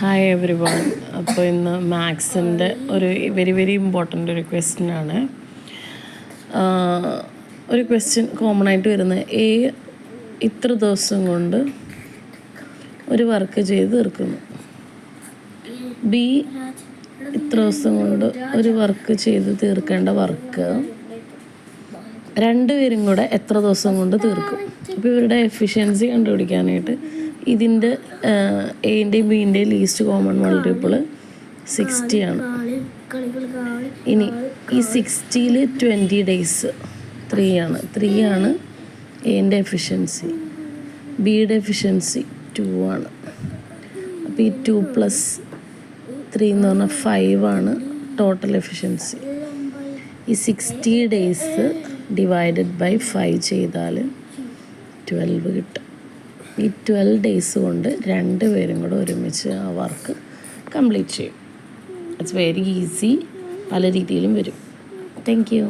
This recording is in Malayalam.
Hi every one. അപ്പോൾ ഇന്ന് മാത്സിൻ്റെ ഒരു വെരി ഇമ്പോർട്ടൻ്റ് ഒരു ക്വസ്റ്റ്യനാണ്. ഒരു ക്വസ്റ്റ്യൻ കോമൺ ആയിട്ട് വരുന്നത് ഇത്ര ദിവസം കൊണ്ട് ഒരു വർക്ക് ചെയ്ത് തീർക്കുന്നു, ബി ഇത്ര ദിവസം കൊണ്ട് ഒരു വർക്ക് ചെയ്ത് തീർക്കേണ്ട വർക്ക് രണ്ടുപേരും കൂടെ എത്ര ദിവസം കൊണ്ട് തീർക്കും. അപ്പോൾ ഇവരുടെ എഫിഷ്യൻസി കണ്ടുപിടിക്കാനായിട്ട് ഇതിൻ്റെ എൻ്റെയും ബീൻ്റെയും ലീസ്റ്റ് കോമൺ മൾട്ടിപ്പിൾ 60 ആണ്. ഇനി ഈ 60ൽ 20 ഡേയ്സ് 3 ആണ് എൻ്റെ എഫിഷ്യൻസി, ബിയുടെ എഫിഷ്യൻസി 2 ആണ്. അപ്പോൾ ഈ 2 + 3 എന്ന് പറഞ്ഞാൽ 5 ആണ് ടോട്ടൽ എഫിഷ്യൻസി. ഈ 60 ഡേയ്സ് ഡിവൈഡഡ് ബൈ 5 ചെയ്താൽ 12 കിട്ടും. ഈ 12 ഡേയ്സ് കൊണ്ട് രണ്ടുപേരും കൂടെ ഒരുമിച്ച് ആ വർക്ക് കംപ്ലീറ്റ് ചെയ്യും. It's very easy. പല രീതിയിലും വരും. Thank you.